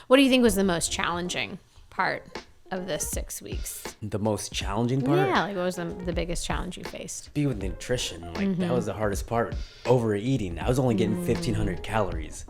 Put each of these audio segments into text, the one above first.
What do you think was the most challenging part of this 6 weeks? The most challenging part? Yeah, like what was the biggest challenge you faced? Be with nutrition. Like that was the hardest part. Overeating. I was only getting 1,500 calories.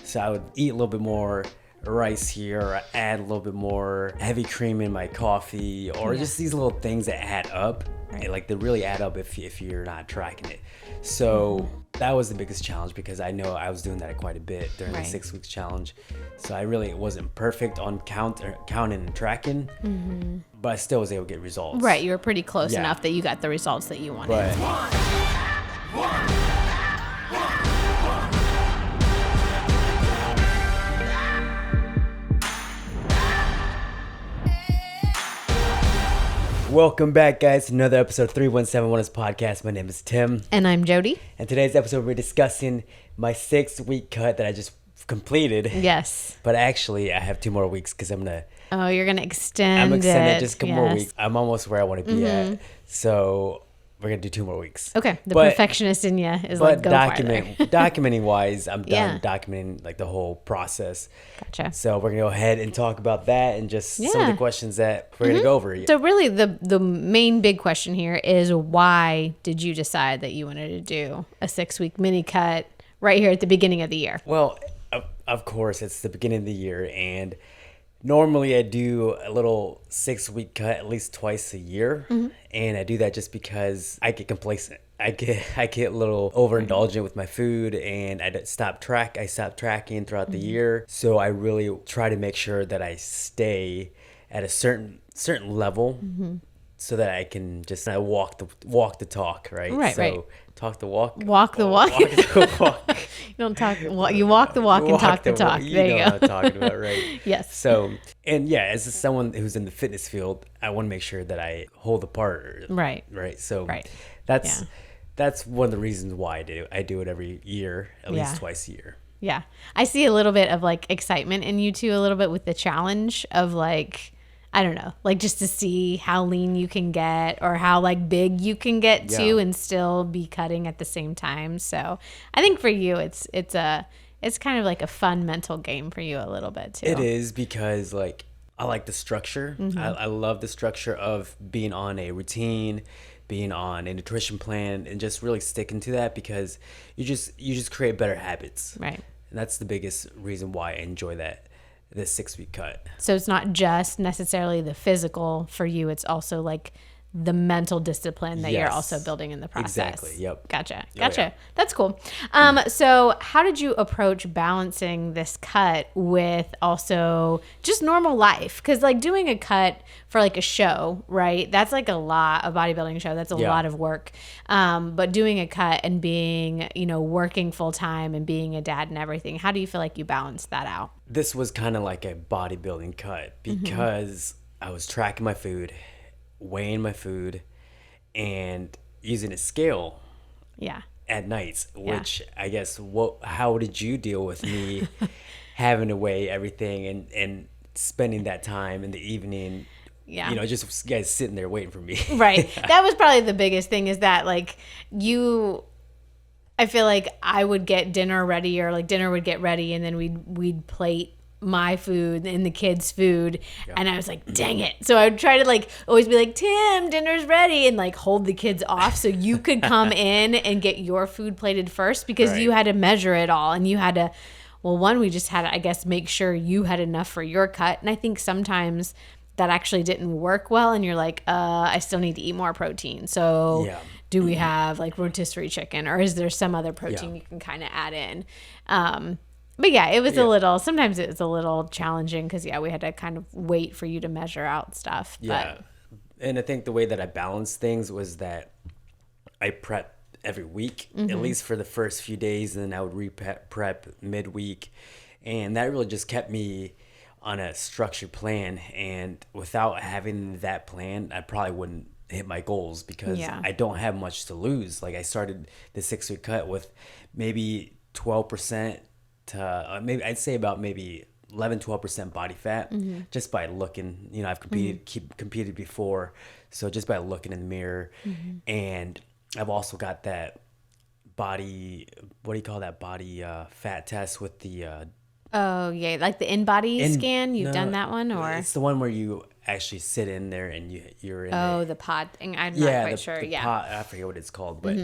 So I would eat a little bit more rice here, or add a little bit more heavy cream in my coffee, or just these little things that add up. Right. Like they really add up if you're not tracking it. So that was the biggest challenge, because I know I was doing that quite a bit during the 6 weeks challenge. So I really wasn't perfect on counting and tracking, but I still was able to get results. Right, you were pretty close enough that you got the results that you wanted. Welcome back, guys, to another episode of 317 Wellness Podcast. My name is Tim. And I'm Jody. And today's episode, we're discussing my 6-week cut that I just completed. Yes. But actually, I have 2 more weeks because I'm going to... Oh, you're going to extend I'm extending it. just a couple more weeks. I'm almost where I want to be at. So we're going to do 2 more weeks. Okay. The perfectionist in you is like, go documenting wise, I'm done documenting like the whole process. Gotcha. So we're going to go ahead and talk about that and just some of the questions that we're going to go over. So really the main big question here is, why did you decide that you wanted to do a 6-week mini cut right here at the beginning of the year? Well, of course, it's the beginning of the year, and normally I do a little 6-week cut at least twice a year, and I do that just because I get complacent. I get a little overindulgent with my food, and I stop tracking throughout the year. So I really try to make sure that I stay at a certain level, so that I can just walk the talk, right? Right. Talk the walk. Walk the walk. Walk the walk. You don't talk. You walk the walk and talk the talk. There you go. What I'm talking about, right? Yes. So, and yeah, as someone who's in the fitness field, I want to make sure that I hold apart. Right. Right. So that's one of the reasons why I do it every year, at least twice a year. Yeah. I see a little bit of like excitement in you too, a little bit with the challenge of like, I don't know, like just to see how lean you can get or how like big you can get to and still be cutting at the same time. So I think for you, it's kind of like a fun mental game for you a little bit too. It is, because like I like the structure. I love the structure of being on a routine, being on a nutrition plan, and just really sticking to that, because you just create better habits. Right. And that's the biggest reason why I enjoy this 6-week cut. So it's not just necessarily the physical for you, it's also like the mental discipline that you're also building in the process. Exactly. Yep. Gotcha. Yeah. That's cool. So how did you approach balancing this cut with also just normal life? Because like doing a cut for like a show, right? That's like a lot, a bodybuilding show. That's a lot of work. But doing a cut and being, working full time and being a dad and everything, how do you feel like you balance that out? This was kind of like a bodybuilding cut, because I was tracking my food, weighing my food, and using a scale at nights, which I guess, how did you deal with me having to weigh everything and spending that time in the evening, just guys sitting there waiting for me? Right. That was probably the biggest thing, is that like I feel like I would get dinner ready, or like dinner would get ready, and then we'd plate my food and the kids' food, and I was like, dang it. So I would try to like always be like, Tim, dinner's ready, and like hold the kids off so you could come in and get your food plated first, because you had to measure it all, and you had to, we just had to, I guess, make sure you had enough for your cut. And I think sometimes that actually didn't work well, and you're like, I still need to eat more protein. So do we have like rotisserie chicken, or is there some other protein you can kind of add in? But yeah, it was sometimes it was a little challenging, because we had to kind of wait for you to measure out stuff. Yeah. And I think the way that I balanced things was that I prep every week, at least for the first few days, and then I would prep midweek. And that really just kept me on a structured plan. And without having that plan, I probably wouldn't hit my goals, because I don't have much to lose. Like I started the 6-week cut with maybe 12% to maybe I'd say about maybe 11-12% body fat, just by looking. I've competed before, so just by looking in the mirror. And I've also got that body, what do you call that, body fat test with the Oh, yeah. Like the in-body scan? You've done that one? Or it's the one where you actually sit in there and you're in the pod thing. I'm not quite sure. The Yeah. pod, I forget what it's called, but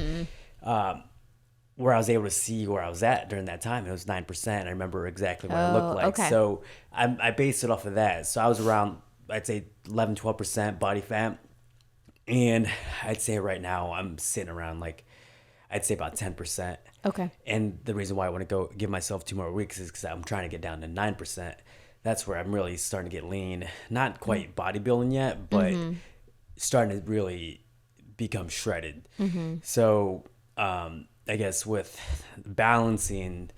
where I was able to see where I was at during that time, it was 9%. I remember exactly what it looked like. Okay. So I based it off of that. So I was around, I'd say 11, 12% body fat. And I'd say right now I'm sitting around like, I'd say about 10%. Okay. And the reason why I want to go give myself 2 more weeks is because I'm trying to get down to 9%. That's where I'm really starting to get lean. Not quite bodybuilding yet, but starting to really become shredded. So I guess with balancing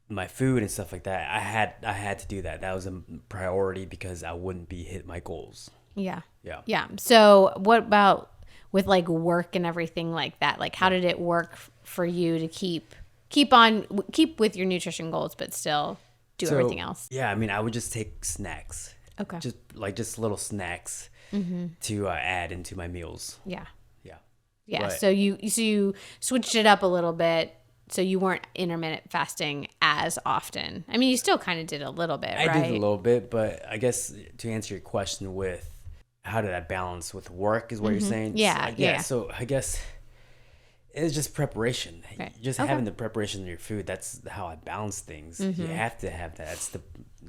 my food and stuff like that, I had to do that. That was a priority because I wouldn't be hit my goals. Yeah. Yeah. Yeah. So what about with like work and everything like that? Like how did it work for you to keep with your nutrition goals, but still do everything else? Yeah. I mean, I would just take snacks. Okay. Just little snacks to add into my meals. Yeah. Yeah. Yeah. But, So you switched it up a little bit. So you weren't intermittent fasting as often. I mean, you still kind of did a little bit, right? I did a little bit, but I guess to answer your question with how did I balance with work is what you're saying? Yeah, yeah. So I guess it's just preparation. Right. Just having the preparation of your food. That's how I balance things. You have to have that. That's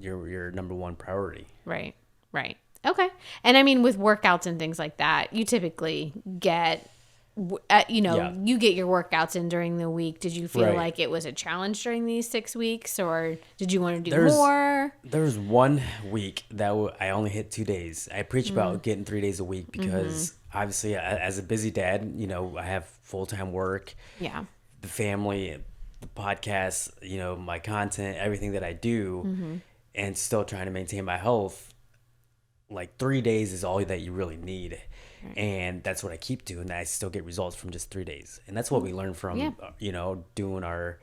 your number one priority. Right. Right. Okay. And I mean, with workouts and things like that, you typically get, you get your workouts in during the week. Did you feel like it was a challenge during these 6 weeks, or did you want to do more? There was 1 week that I only hit 2 days. I preach about getting 3 days a week because obviously as a busy dad, I have full-time work. Yeah. The family, the podcast, my content, everything that I do, and still trying to maintain my health. Like 3 days is all that you really need. And that's what I keep doing. I still get results from just 3 days. And that's what we learned from, doing our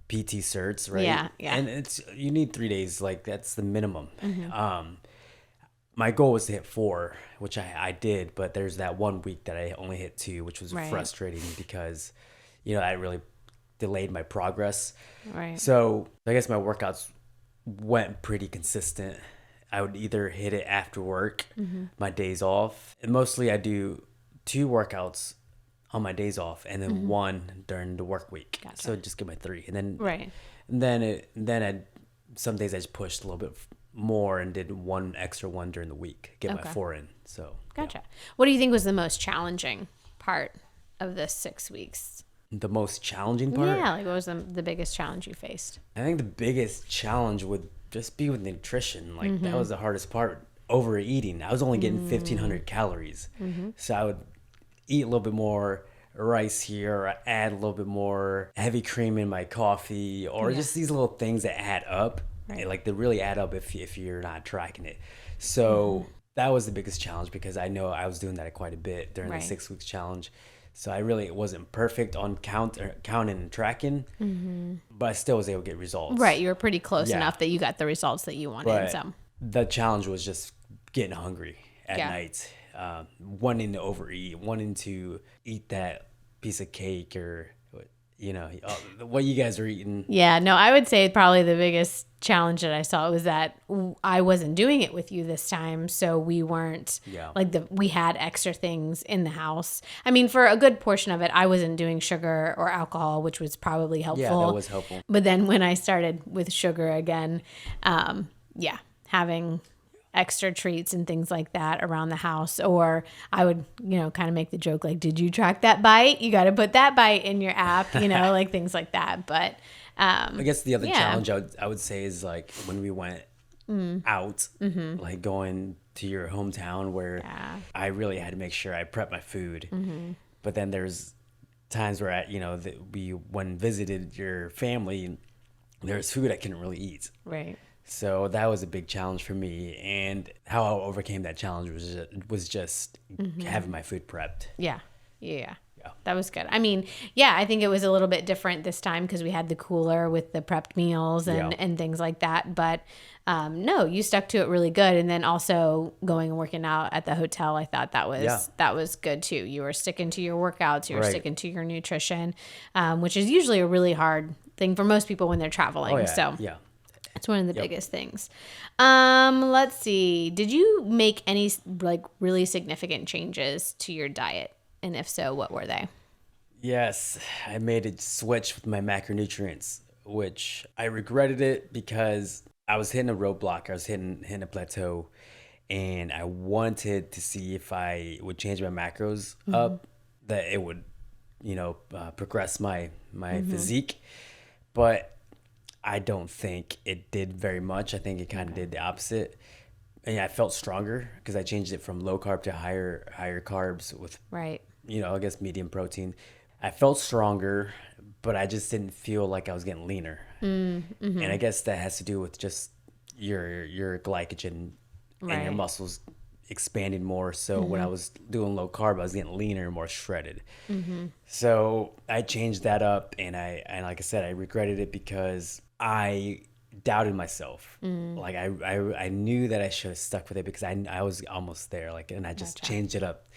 PT certs, right? Yeah, yeah. And you need 3 days. Like that's the minimum. My goal was to hit 4, which I did. But there's that 1 week that I only hit 2, which was frustrating because, I really delayed my progress. Right. So I guess my workouts went pretty consistent. I would either hit it after work, my days off. And mostly I do 2 workouts on my days off and then 1 during the work week. Gotcha. So just get my 3. And then some days I just pushed a little bit more and did 1 extra one during the week, get my 4 in. So gotcha. Yeah. What do you think was the most challenging part of this 6 weeks? The most challenging part? Yeah, like what was the biggest challenge you faced? I think the biggest challenge would just be with nutrition. Like that was the hardest part. Overeating. I was only getting 1,500 calories. So I would eat a little bit more rice here, or add a little bit more heavy cream in my coffee, or just these little things that add up. Right. Like they really add up if you're not tracking it. So that was the biggest challenge because I know I was doing that quite a bit during the 6 weeks challenge. So I really wasn't perfect on counting and tracking, but I still was able to get results. Right, you were pretty close enough that you got the results that you wanted. But so the challenge was just getting hungry at night, wanting to overeat, wanting to eat that piece of cake or what you guys are eating. Yeah, no, I would say probably the biggest challenge that I saw was that I wasn't doing it with you this time. So we weren't we had extra things in the house. I mean, for a good portion of it, I wasn't doing sugar or alcohol, which was probably helpful. Yeah, that was helpful. But then when I started with sugar again, having extra treats and things like that around the house, or I would, kind of make the joke like, did you track that bite? You got to put that bite in your app, like things like that. But I guess the other challenge I would say is like when we went out, like going to your hometown where I really had to make sure I prepped my food. But then there's times where we went and visited your family, there's food I couldn't really eat. Right. So that was a big challenge for me, and how I overcame that challenge was just having my food prepped. Yeah. That was good. I mean, I think it was a little bit different this time because we had the cooler with the prepped meals and things like that. But no, you stuck to it really good. And then also going and working out at the hotel, I thought that was good too. You were sticking to your workouts, you were sticking to your nutrition, which is usually a really hard thing for most people when they're traveling. Oh, yeah. So yeah. It's one of the biggest things. Let's see. Did you make any like really significant changes to your diet? And if so, what were they? Yes, I made a switch with my macronutrients, which I regretted it because I was hitting a roadblock. I was hitting a plateau, and I wanted to see if I would change my macros up, that it would, progress my physique. But I don't think it did very much. I think it kind of did the opposite. And I felt stronger because I changed it from low carb to higher carbs with, Right. I guess medium protein. I felt stronger, but I just didn't feel like I was getting leaner. And I guess that has to do with just your glycogen and your muscles expanding more. So when I was doing low carb, I was getting leaner and more shredded. So I changed that up, and like I said, I regretted it because I doubted myself. Like I knew that I should have stuck with it because I was almost there. Like, and I just changed it up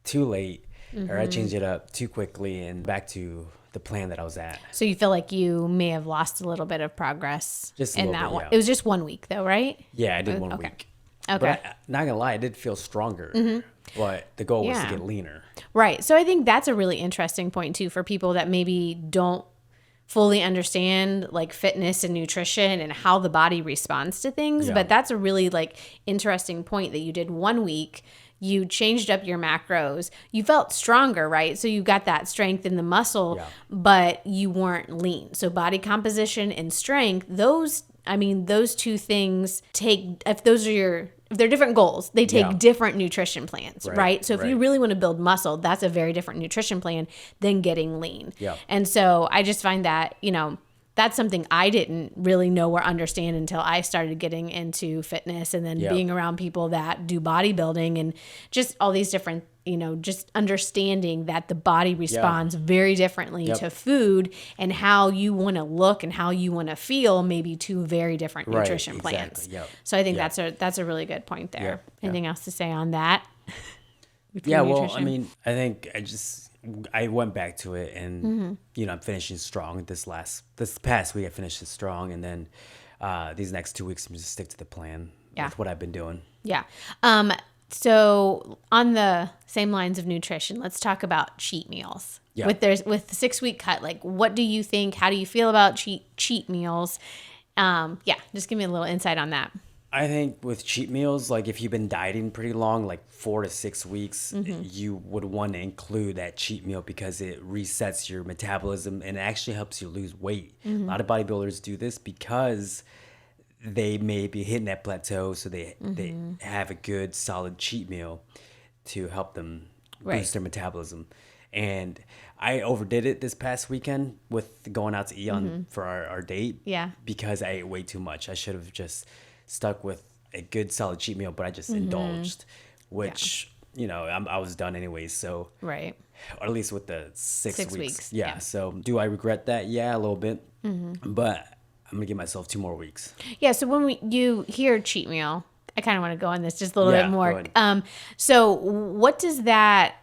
too late, or I changed it up too quickly, and back to the plan that I was at. So you feel like you may have lost a little bit of progress Just a in little that bit, one. yeah. It was just 1 week though, right? Yeah, I did 1 Okay. week. Okay. But not gonna lie, I did feel stronger. But the goal was to get leaner. Right. So I think that's a really interesting point too for people that maybe don't fully understand like fitness and nutrition and how the body responds to things. Yeah. But that's a really like interesting point that you did 1 week. You changed up your macros. You felt stronger, right? So you got that strength in the muscle, but you weren't lean. So body composition and strength, those two things take, if they're different goals, they take different nutrition plans, right? So if you really want to build muscle, that's a very different nutrition plan than getting lean. Yeah. And so I just find that, that's something I didn't really know or understand until I started getting into fitness and then being around people that do bodybuilding and just all these different, just understanding that the body responds very differently to food and how you want to look and how you want to feel, maybe two very different nutrition plans. So I think that's a really good point there. Anything else to say on that? Yeah, well, I mean, I think I went back to it, and I'm finishing strong. This past week I finished it strong, and then these next 2 weeks I'm just stick to the plan with what I've been doing. Yeah. So on the same lines of nutrition, let's talk about cheat meals. Yeah. With the 6 week cut, like what do you think? How do you feel about cheat meals? Just give me a little insight on that. I think with cheat meals, like if you've been dieting pretty long, like 4 to 6 weeks, you would want to include that cheat meal because it resets your metabolism and it actually helps you lose weight. A lot of bodybuilders do this because they may be hitting that plateau, so they have a good solid cheat meal to help them boost their metabolism. And I overdid it this past weekend with going out to eat for our date. Yeah. Because I ate way too much. I should have just stuck with a good solid cheat meal, but I just indulged, which I was done anyways. So or at least with the six weeks. Yeah. So do I regret that? Yeah, a little bit. But I'm gonna give myself 2 more weeks. Yeah. So when you hear cheat meal, I kind of want to go on this just a little bit more. So what does that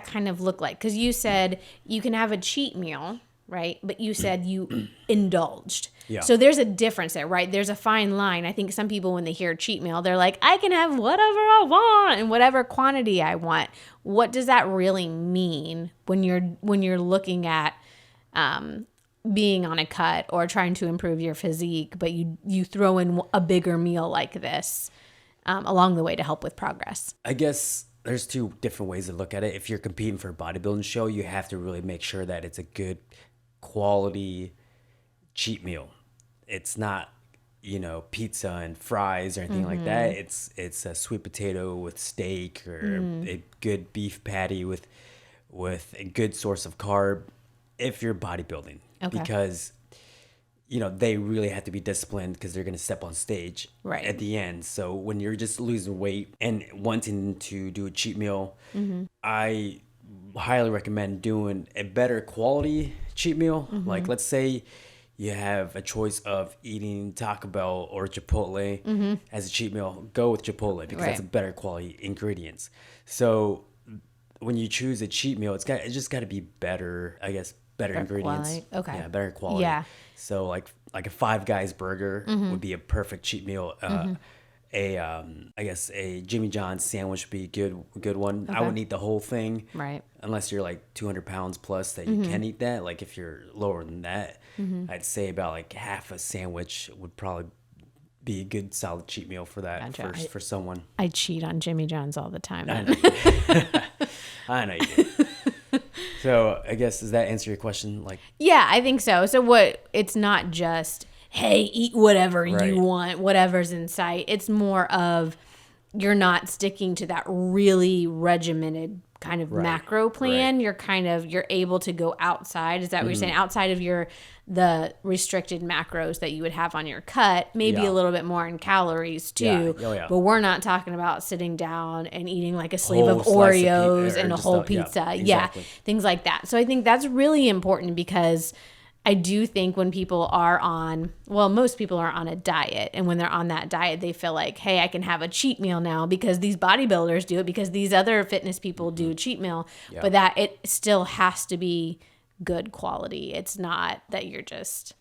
kind of look like? Because you said you can have a cheat meal, right? But you said you indulged. Yeah. So there's a difference there, right? There's a fine line. I think some people, when they hear cheat meal, they're like, I can have whatever I want and whatever quantity I want. What does that really mean when you're looking at being on a cut or trying to improve your physique, but you throw in a bigger meal like this along the way to help with progress? I guess there's 2 different ways to look at it. If you're competing for a bodybuilding show, you have to really make sure that it's a good quality cheat meal. It's not, pizza and fries or anything like that. It's a sweet potato with steak or a good beef patty with a good source of carb if you're bodybuilding. Okay. Because they really have to be disciplined because they're going to step on stage at the end. So when you're just losing weight and wanting to do a cheat meal, I highly recommend doing a better quality cheat meal. Like, let's say you have a choice of eating Taco Bell or Chipotle as a cheat meal. Go with Chipotle because that's a better quality ingredients. So when you choose a cheat meal, it just got to be better, I guess. Better ingredients. Quality. Okay. Yeah, better quality. Yeah. So like like a Five Guys burger would be a perfect cheat meal. I guess a Jimmy John's sandwich would be a good one. I wouldn't eat the whole thing, Right. unless you're like 200 pounds plus that you can eat that. Like if you're lower than that, I'd say about like half a sandwich would probably be a good solid cheat meal for that for someone. I cheat on Jimmy John's all the time. I know you do. I know you do. So I guess, does that answer your question? Like, Yeah, I think so. So it's not just, hey, eat whatever you want, whatever's in sight. It's more of you're not sticking to that really regimented kind of macro plan. You're able to go outside. Is that what you're saying? Outside of the restricted macros that you would have on your cut, maybe a little bit more in calories too. But we're not talking about sitting down and eating like a sleeve of Oreos and a whole pizza. Exactly. Things like that. So I think that's really important, because I do think when people are most people are on a diet, and when they're on that diet, they feel like, hey, I can have a cheat meal now because these bodybuilders do it, because these other fitness people do a cheat meal, but that it still has to be good quality. It's not that you're just,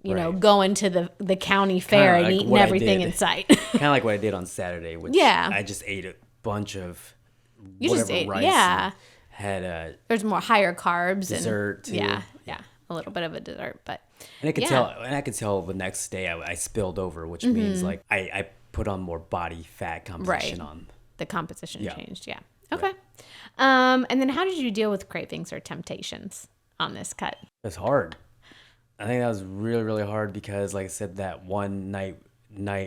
you know, going to the county fair and eating everything in sight. Kind of like what I did on Saturday, which I just ate a bunch of rice. Yeah. Had there's more higher carbs dessert and too. Yeah. A little bit of a dessert, but I could tell the next day I spilled over, which means like I put on more body fat composition on. The composition changed. Yeah. Okay. And then how did you deal with cravings or temptations on this cut? It's hard. I think that was really, really hard because, like I said, that one night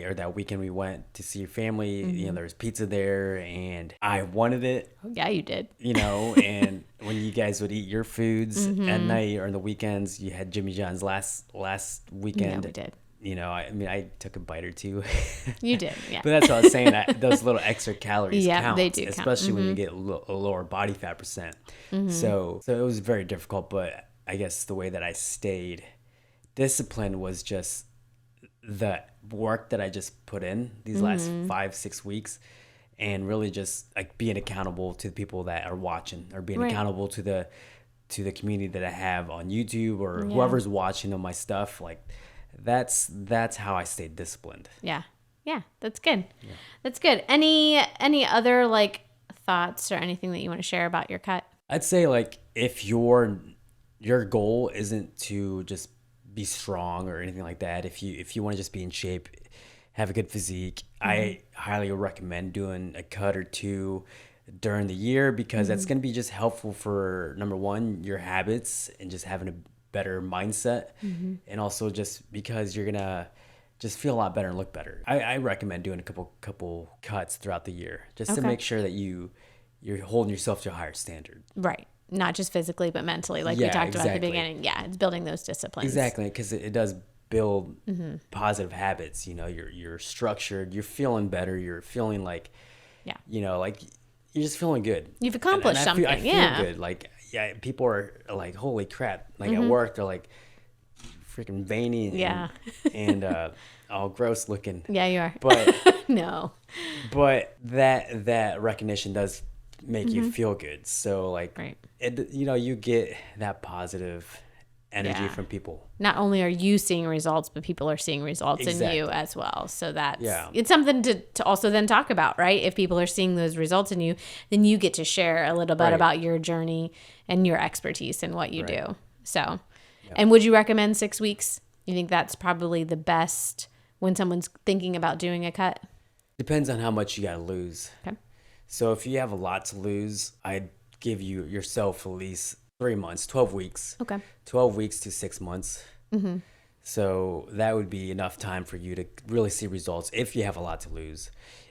or that weekend we went to see your family, you know, there was pizza there and I wanted it. Oh, yeah, you did. You know, and when you guys would eat your foods at night or on the weekends, you had Jimmy John's last weekend. Yeah, we did. You know, I took a bite or two. You did, yeah. But that's what I was saying, that those little extra calories count. They do count. Especially when you get a lower body fat percent. So it was very difficult, but I guess the way that I stayed disciplined was just the work that I just put in these last 5-6 weeks, and really just like being accountable to the people that are watching, or being accountable to the community that I have on YouTube, or whoever's watching on my stuff. Like that's how I stayed disciplined. Yeah, that's good. That's good. Any other like thoughts or anything that you want to share about your cut? I'd say, like, if your goal isn't to just be strong or anything like that, if you want to just be in shape, have a good physique, I highly recommend doing a cut or two during the year, because that's going to be just helpful for, number one, your habits and just having a better mindset, and also just because you're gonna just feel a lot better and look better. I recommend doing a couple cuts throughout the year, just to make sure that you're holding yourself to a higher standard. Right. Not just physically, but mentally, like we talked about at the beginning. Yeah, it's building those disciplines. Exactly, because it does build positive habits. You know, you're structured, you're feeling better, you're feeling like, you know, like you're just feeling good. You've accomplished something. I feel good. Like, people are like, holy crap. Like at work, they're like freaking veiny and all gross looking. Yeah, you are. But no. But that recognition does make you feel good. So like, you know, you get that positive energy from people. Not only are you seeing results, but people are seeing results in you as well. So that's it's something to also then talk about, right? If people are seeing those results in you, then you get to share a little bit about your journey and your expertise in what you do. So, and would you recommend 6 weeks? You think that's probably the best when someone's thinking about doing a cut? Depends on how much you got to lose. Okay. So if you have a lot to lose, I'd give yourself at least 3 months, 12 weeks. Okay. 12 weeks to 6 months. So that would be enough time for you to really see results if you have a lot to lose.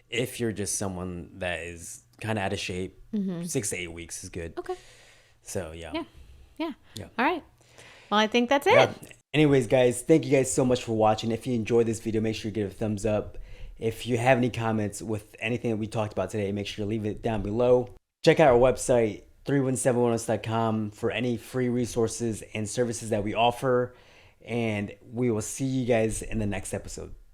If you're just someone that is kind of out of shape, 6 to 8 weeks is good. Okay. So, yeah. All right. Well, I think that's it. Yeah. Anyways, guys, thank you guys so much for watching. If you enjoyed this video, make sure you give it a thumbs up. If you have any comments with anything that we talked about today, make sure to leave it down below. Check out our website, 317wellness.com, for any free resources and services that we offer. And we will see you guys in the next episode.